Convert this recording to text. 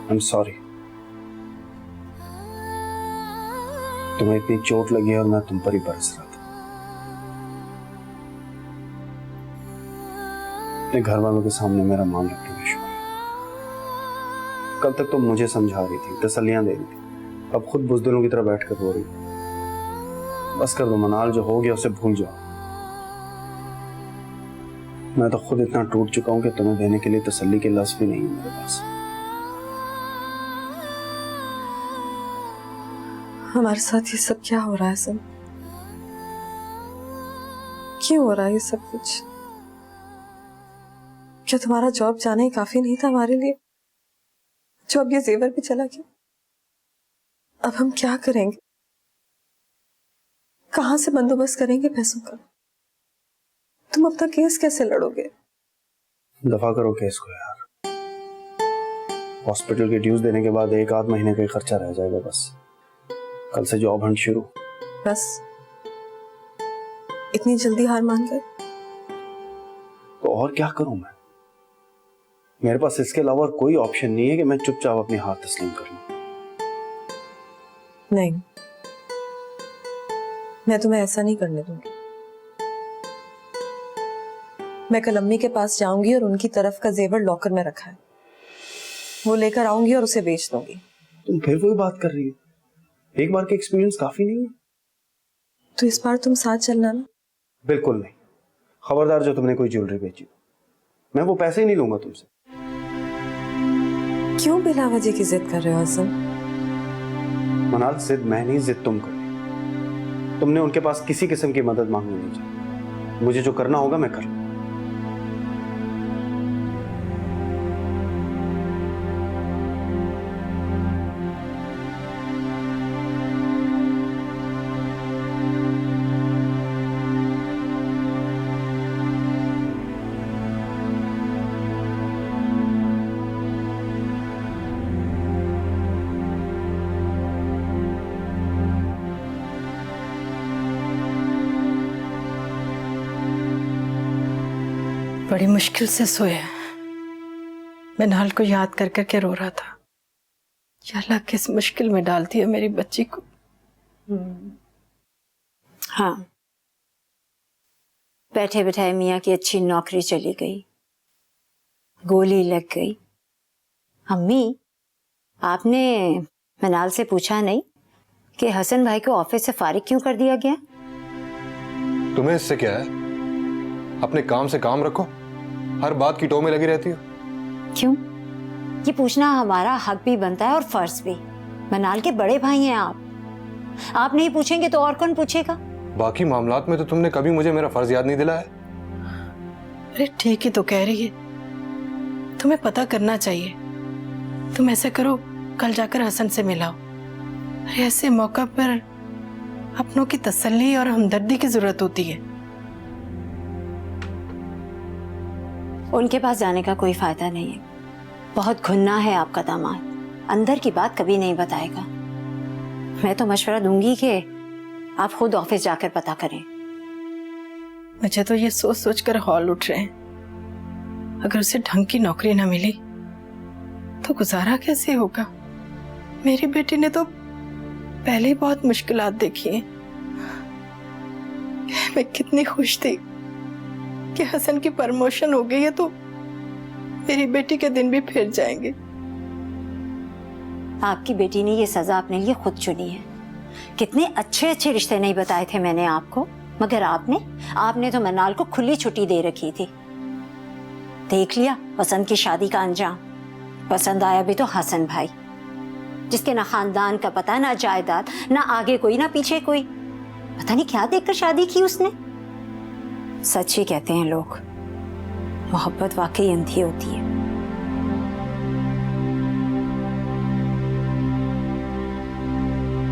I am sorry. तुम्हें इतनी चोट लगी है और मैं तुम पर ही बरस रहा था। अपने घर वालों के सामने मेरा मान रखने में शुक्रिया। कल तक तुम मुझे समझा रही थी, तसल्लियां दे रही थी, अब खुद बुज़दिलों की तरह बैठकर रो रही हो। बस कर दो मनाल, जो हो गया उसे भूल जाओ। मैं तो खुद इतना टूट चुका हूं कि तुम्हें देने के लिए तसल्ली के लफ्ज़ भी नहीं है मेरे पास। हमारे साथ ये सब क्या हो रहा है सब? क्यों हो रहा है ये सब कुछ? क्या तुम्हारा जॉब जाना ही काफी नहीं था हमारे लिए, जो अब ये जेवर भी चला गया? अब हम क्या करेंगे? कहां से बंदोबस्त करेंगे पैसों का? तुम अपना केस कैसे लड़ोगे? दफा करो केस को यार। हॉस्पिटल के ड्यूज देने के बाद 1 आध महीने का ही खर्चा रह जाएगा बस। कल से जॉब हंट शुरू। बस इतनी जल्दी हार मान गए? तो और क्या करूं मैं? मेरे पास इसके अलावा और कोई ऑप्शन नहीं है कि मैं चुपचाप अपनी हार तस्लीम कर लूं। नहीं, मैं तुम्हें ऐसा नहीं करने दूंगी। मैं कल अम्मी के पास जाऊंगी और उनकी तरफ का जेवर लॉकर में रखा है, वो लेकर आऊंगी और उसे बेच दूंगी। तुम फिर वही बात कर रही हो? एक बार का एक्सपीरियंस काफी नहीं है? तो इस बार तुम साथ चलना ना। बिल्कुल नहीं। खबरदार जो तुमने कोई ज्वेलरी बेची, मैं वो पैसे ही नहीं लूंगा तुमसे। क्यों बिना वजह की जिद कर रहे हो हसन? मनाल, जिद मैं नहीं, जिद तुम कर रही। तुमने उनके पास किसी किस्म की मदद मांगनी नहीं चाहिए। मुझे जो करना होगा मैं कर लूंगा। बड़ी मुश्किल से सोया। मनाल को याद कर करके रो रहा था। या अल्लाह किस मुश्किल में डाल दिया मेरी बच्ची को। हाँ, बैठे बैठाए मियाँ की अच्छी नौकरी चली गई, गोली लग गई। अम्मी, आपने मनाल से पूछा नहीं कि हसन भाई को ऑफिस से फारिग क्यों कर दिया गया? तुम्हें इससे क्या है? अपने काम से काम रखो, हर बात की टो में लगी रहती हो। क्यों? ये पूछना हमारा हक भी बनता है और फर्ज भी। मनाल के बड़े भाई हैं आप नहीं पूछेंगे तो और कौन पूछेगा? बाकी मामलात में तो तुमने कभी मुझे मेरा फर्ज याद नहीं दिलाया। अरे ठीक ही तो कह रही है, तुम्हें पता करना चाहिए। तुम ऐसा करो, कल जाकर हसन से मिलाओ। अरे ऐसे मौका पर अपनों की तसल्ली और हमदर्दी की जरूरत होती है। उनके पास जाने का कोई फायदा नहीं है। बहुत घुन्ना है आपका दामाद, अंदर की बात कभी नहीं बताएगा। मैं तो मशवरा दूंगी कि आप खुद ऑफिस जाकर पता करें। मुझे तो ये सोच सोच कर हौल उठ रहे हैं, अगर उसे ढंग की नौकरी ना मिली तो गुजारा कैसे होगा? मेरी बेटी ने तो पहले ही बहुत मुश्किलात देखी हैं। मैं कितनी खुश थी कि हसन की प्रमोशन हो गई है तो मेरी बेटी के दिन भी फिर जाएंगे। आपकी बेटी ने ये सजा अपने लिए खुद चुनी है। कितने अच्छे अच्छे रिश्ते नहीं बताए थे मैंने आपको, मगर आपने तो मनाल को खुली छुट्टी दे रखी थी। देख लिया पसंद की शादी का अंजाम। पसंद आया भी तो हसन भाई, जिसके ना खानदान का पता, ना जायदाद, ना आगे कोई ना पीछे कोई। पता नहीं क्या देखकर शादी की उसने। सच ही कहते हैं लोग, मोहब्बत वाकई अंधी होती है।